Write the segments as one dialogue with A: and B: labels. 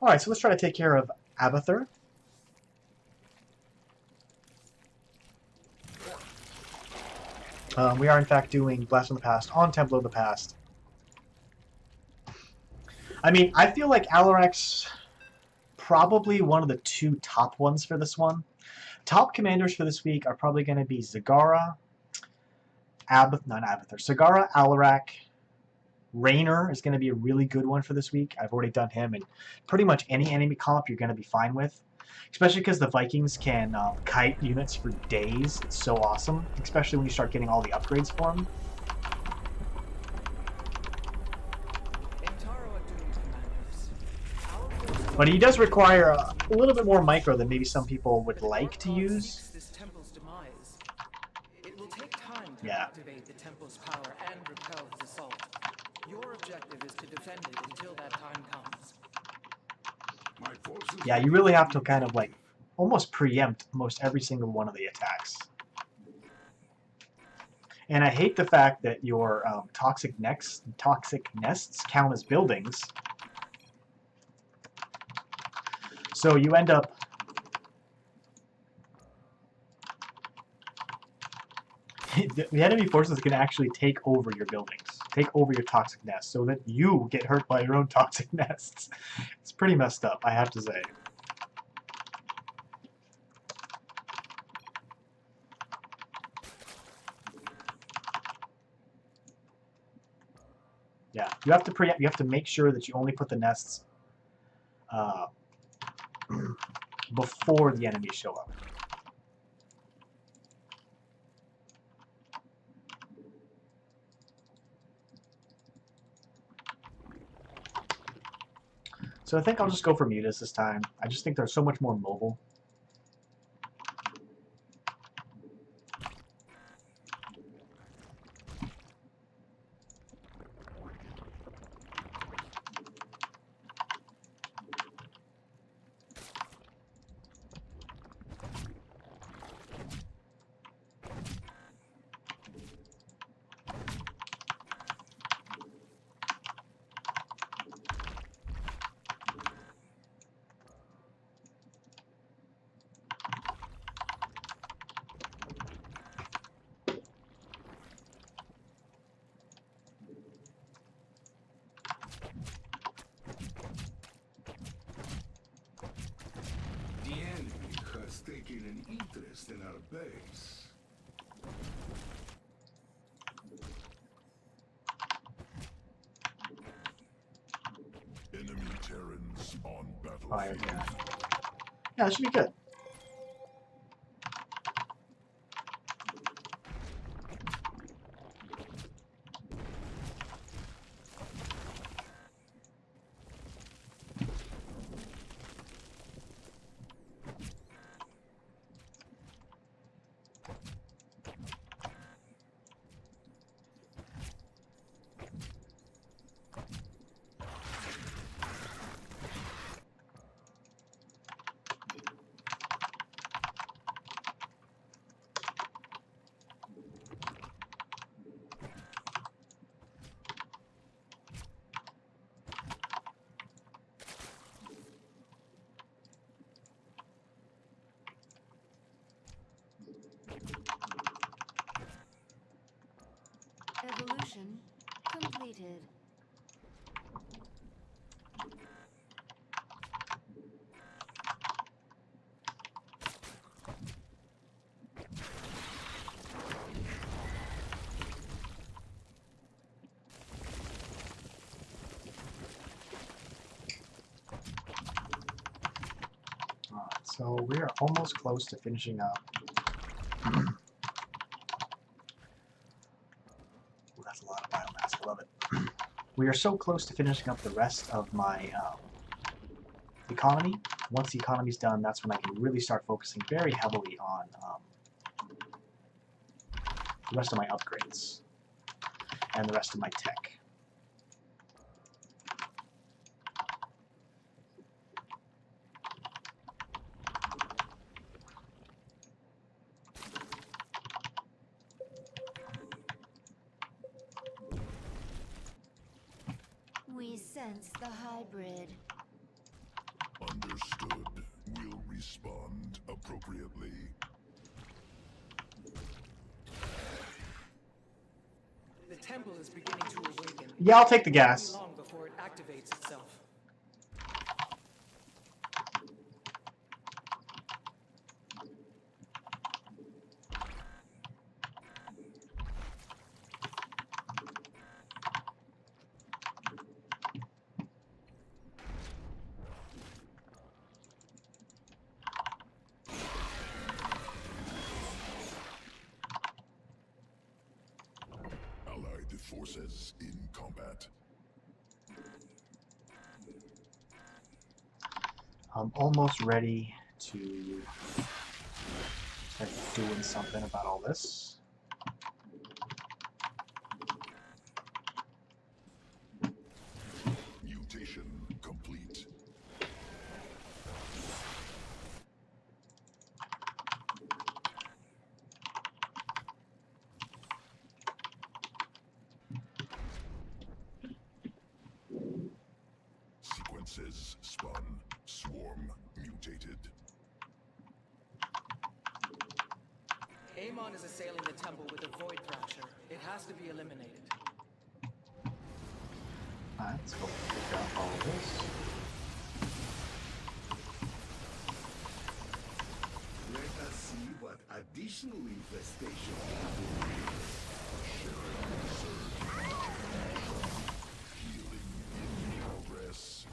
A: Alright, so let's try to take care of Abathur. We are in fact doing Blast from the Past on Temple of the Past. I mean, I feel like Alarak's probably one of the two top ones for this one. Top commanders for this week are probably going to be Zagara, Zagara, Alarak. Raynor is going to be a really good one for this week. I've already done him, and pretty much any enemy comp you're going to be fine with. Especially because the Vikings can kite units for days. It's so awesome, especially when you start getting all the upgrades for them. But he does require a little bit more micro than maybe some people would like to use.
B: It will take time to activate the temple's power and repel his assault. Your objective is to defend it until that time comes.
A: Yeah, you really have to kind of like almost preempt most every single one of the attacks. And I hate the fact that your toxic nests count as buildings. So you end up the enemy forces can actually take over your buildings, take over your toxic nests, so that you get hurt by your own toxic nests. It's pretty messed up, I have to say. Yeah, you have to make sure that you only put the nests before the enemies show up. So I think I'll just go for Mutas this time. I just think they're so much more mobile.
C: Taking an interest in our base. Enemy Terrans on battlefield.
A: Fire. Yeah, that should be good.
D: Evolution completed.
A: Alright, so we are almost close to finishing up. That's a lot of biomass. I love it. We are so close to finishing up the rest of my economy. Once the economy's done, that's when I can really start focusing very heavily on the rest of my upgrades and the rest of my tech.
D: We sense the hybrid.
B: temple is beginning to awaken.
A: Yeah, I'll take the
B: It
A: gas.
B: won't be long before it activates itself.
C: Allied forces in combat.
A: I'm almost ready to start doing something about all this.
C: Mutation complete. Sequences spun. Swarm mutated.
B: Amon is assailing the temple with a void thrasher. It has to be eliminated.
A: Alright, let's go pick up all of this.
D: Let us see what additional infestation
C: Healing in progress.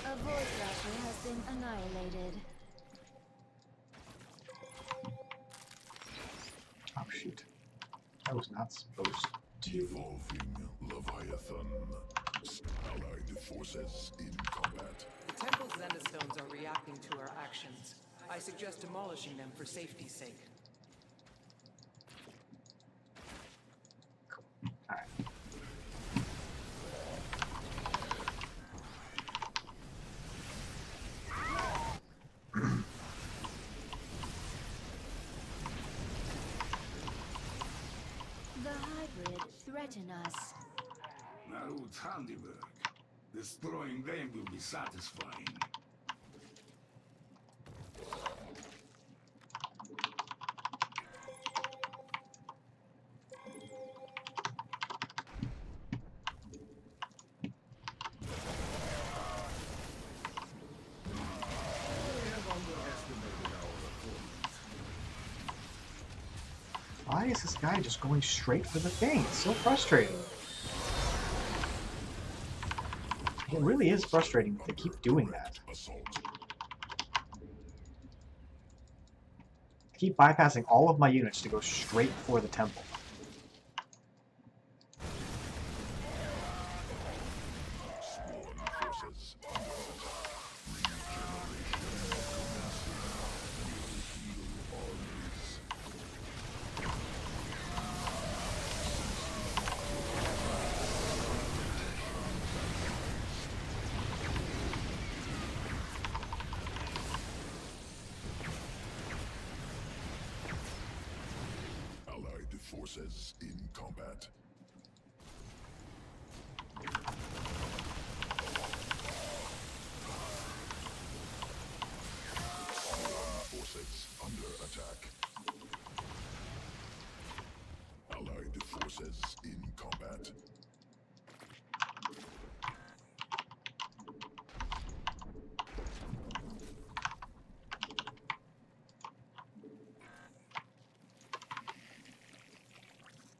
E: A void thrasher has been annihilated.
A: Oh shoot. I was not supposed to.
C: Evolving Leviathan. Allied forces in combat.
B: The temple's Zendastones are reacting to our actions. I suggest demolishing them for safety's sake.
A: Alright.
E: The hybrid threaten us.
D: Narut's handiwork. Destroying them will be satisfying. They have underestimated our opponents.
A: Why is this guy just going straight for the thing? It's so frustrating. It really is frustrating that they keep doing that.
C: Assault.
A: They keep bypassing all of my units to go straight for the temple.
C: Sworn forces under attack. Regeneration commencing. Will heal armies. Allied forces in combat. Forces under attack. Allied forces in combat.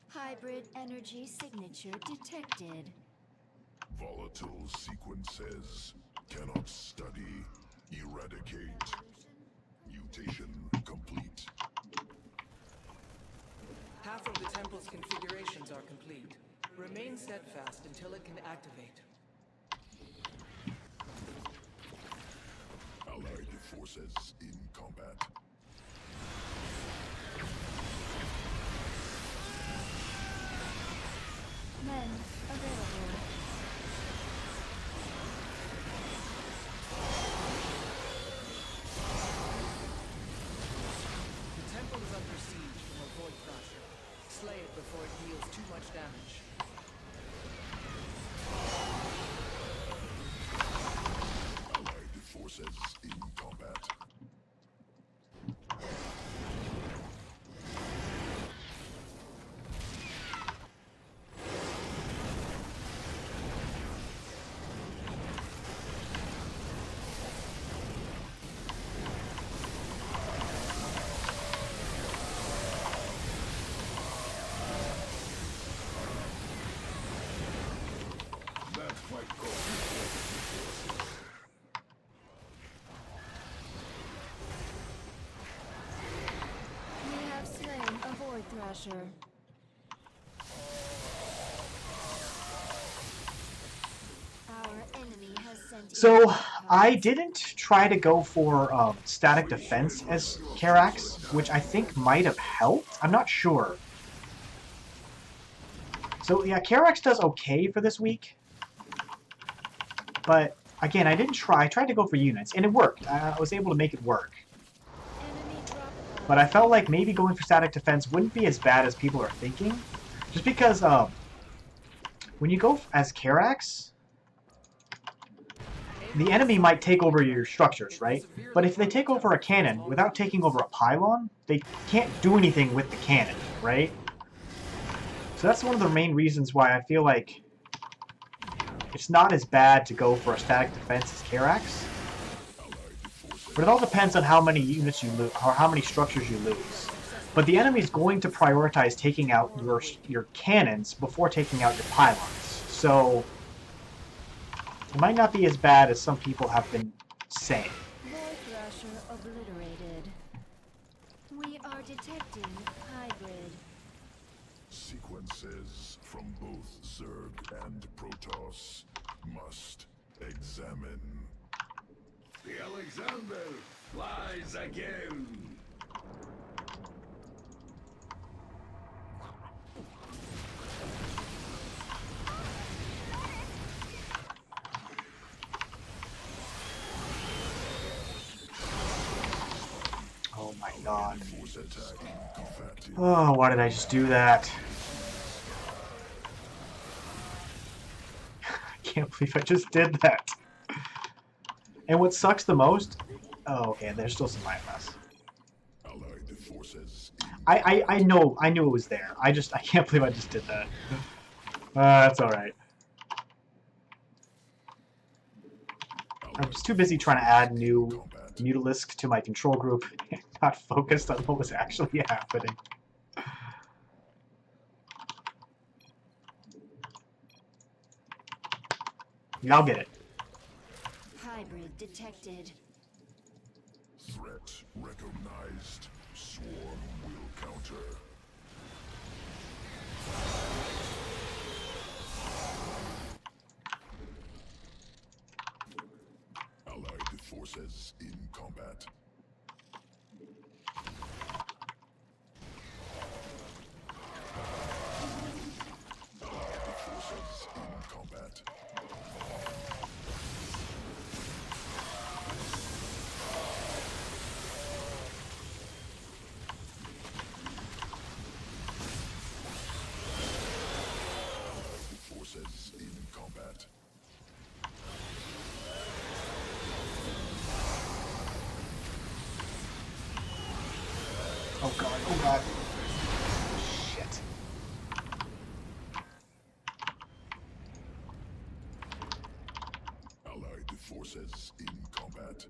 E: Hybrid energy signature detected.
C: Volatile sequences. Cannot study. Eradicate. Mutation complete.
B: Half of the temple's configurations are complete. Remain steadfast until it can activate.
C: Allied forces in combat.
E: Men available.
B: slay it before it deals too much damage.
C: Allied forces in combat. That fight goes.
E: We have slain a Void Thrasher. Our enemy has sent
A: So
E: in
A: I
E: pods.
A: didn't try to go for static defense as Karax, which I think might have helped. I'm not sure. So yeah, Karax does okay for this week. But again, I didn't try. I tried to go for units, and it worked. I was able to make it work.
E: Enemy drop pods.
A: But I felt like maybe going for static defense wouldn't be as bad as people are thinking. Just because when you go as Karax, the enemy might take over your structures, right? But if they take over a cannon without taking over a pylon, they can't do anything with the cannon, right? So that's one of the main reasons why I feel like it's not as bad to go for a static defense as Karax. But it all depends on how many units you lose, or how many structures you lose. But the enemy is going to prioritize taking out your cannons before taking out your pylons. So it might not be as bad as some people have been saying.
E: Void Thrasher obliterated. We are detecting hybrid.
C: Sequences from both Zerg and Protoss must examine.
D: The Alexander flies again.
A: Oh my god.
C: Force attack effective.
A: Oh, why did I just do that? I can't believe I just did that. And what sucks the most... Oh, okay, there's still some biomass.
C: Allied forces in
A: I knew it was there. I can't believe I just did that. That's alright. I'm just too busy trying to add new
C: combat.
A: Mutalisk to my control group, not focused on what was actually happening. Yeah, I'll get it.
E: Hybrid detected.
C: Threat recognized. Swarm will counter. Allied forces in combat. Allied forces in combat. Forces in combat.
A: Oh god, oh god. Shit.
C: Allied forces in combat.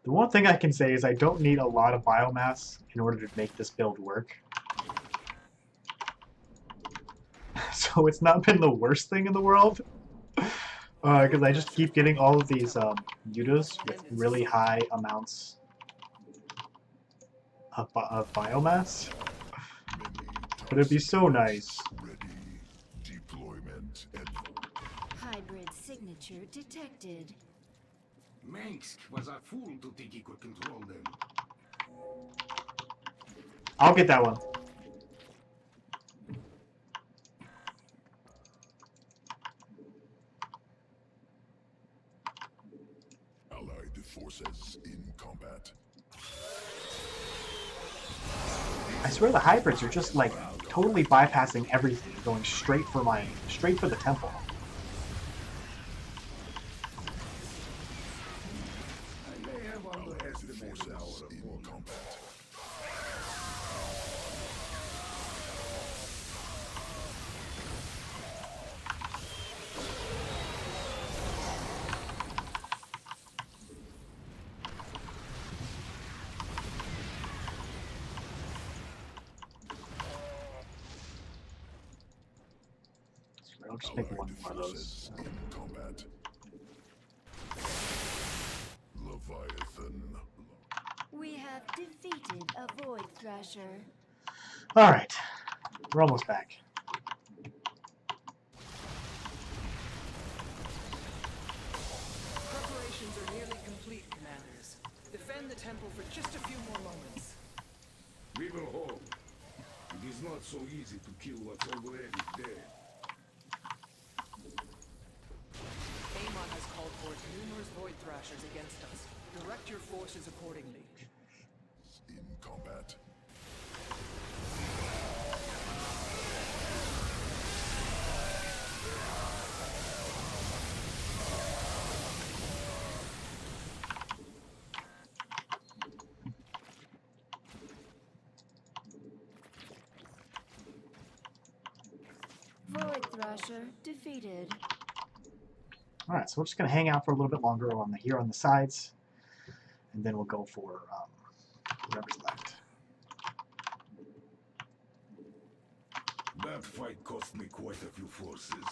A: The one thing I can say is I don't need a lot of biomass in order to make this build work. So it's not been the worst thing in the world. Because I just keep getting all of these Mutas with really high amounts of biomass. But it'd be so nice.
C: Ready. Deployment and
E: Hybrid signature detected.
D: Mansk was a fool to think he could control them.
A: I'll get that one.
C: Allied forces in combat.
A: I swear the hybrids are just like totally bypassing everything and going straight for the temple.
D: I may have underestimated
C: Forces
D: our
C: in
D: opponent.
C: combat.
A: I'll just make one
C: Allied
A: more of those.
C: forces in combat. Leviathan.
E: We have defeated a Void Thrasher.
A: All right, we're almost back.
B: Preparations are nearly complete, Commanders. Defend the temple for just a few more moments.
D: We will hold. It is not so easy to kill what's already dead.
B: Amon has called forth numerous Void Thrashers against us. Direct your forces accordingly.
C: In combat.
E: Void Thrasher defeated.
A: All right, so we're just gonna hang out for a little bit longer here on the sides, and then we'll go for whatever's left.
D: That fight cost me quite a few forces.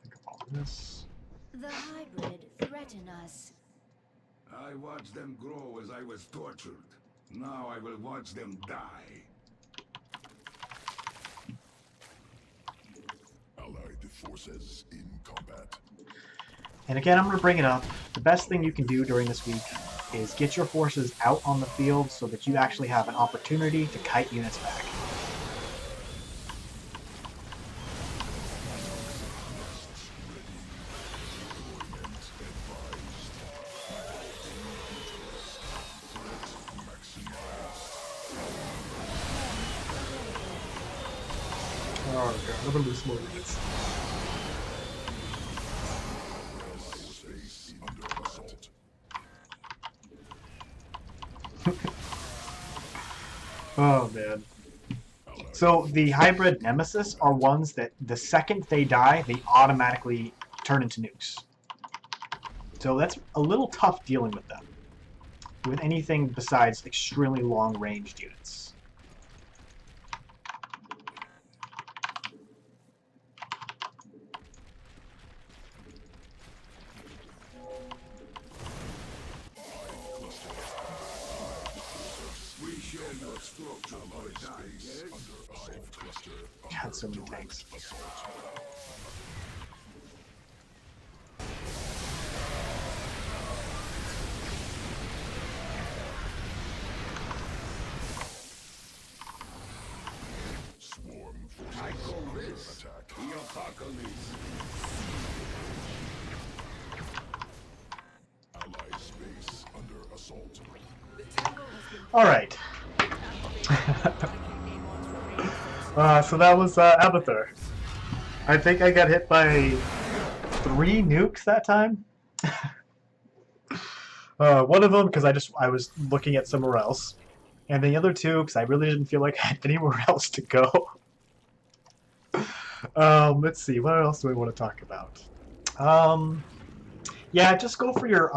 A: Think of all of this.
E: The hybrid threaten us.
D: I watched them grow as I was tortured. Now I will watch them die.
C: Allied forces in combat.
A: And again, I'm going to bring it up. The best thing you can do during this week is get your forces out on the field so that you actually have an opportunity to kite units back. Oh god, I'm going to lose more units.
C: Space under assault.
A: Oh man. So the hybrid nemesis are ones that the second they die, they automatically turn into nukes. So that's a little tough dealing with them. With anything besides extremely long-ranged units.
D: We share your structure for a time, yes?
C: Under assault cluster.
A: God, so many tanks.
C: Swarm
D: I
C: forces
D: call
C: under
D: this
C: attack.
D: the apocalypse.
C: Allied space under assault.
B: The temple has been
A: All right. So that was Abathur. I think I got hit by 3 nukes that time. One of them because I was looking at somewhere else, and the other 2 because I really didn't feel like I had anywhere else to go. Let's see, what else do we want to talk about? Yeah, just go for your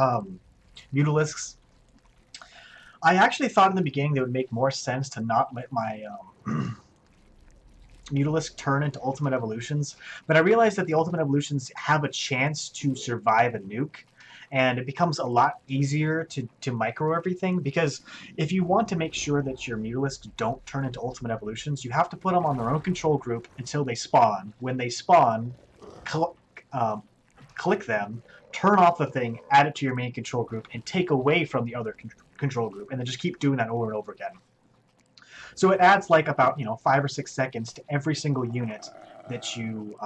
A: Mutalisks. I actually thought in the beginning they would make more sense to not let my Mutalisk turn into Ultimate Evolutions, but I realized that the Ultimate Evolutions have a chance to survive a nuke, and it becomes a lot easier to micro everything, because if you want to make sure that your Mutalisks don't turn into Ultimate Evolutions, you have to put them on their own control group until they spawn. When they spawn, click them, turn off the thing, add it to your main control group, and take away from the other control group, and then just keep doing that over and over again. So it adds like about 5 or 6 seconds to every single unit that you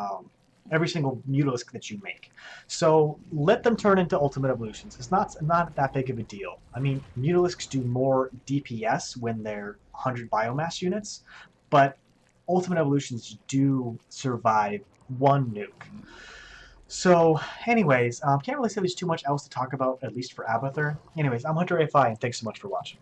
A: every single Mutalisk that you make. So let them turn into Ultimate Evolutions. It's not that big of a deal. I mean, Mutalisks do more DPS when they're 100 biomass units, but Ultimate Evolutions do survive one nuke. So, anyways, can't really say there's too much else to talk about, at least for Abathur. Anyways, I'm Hunter A5, and thanks so much for watching.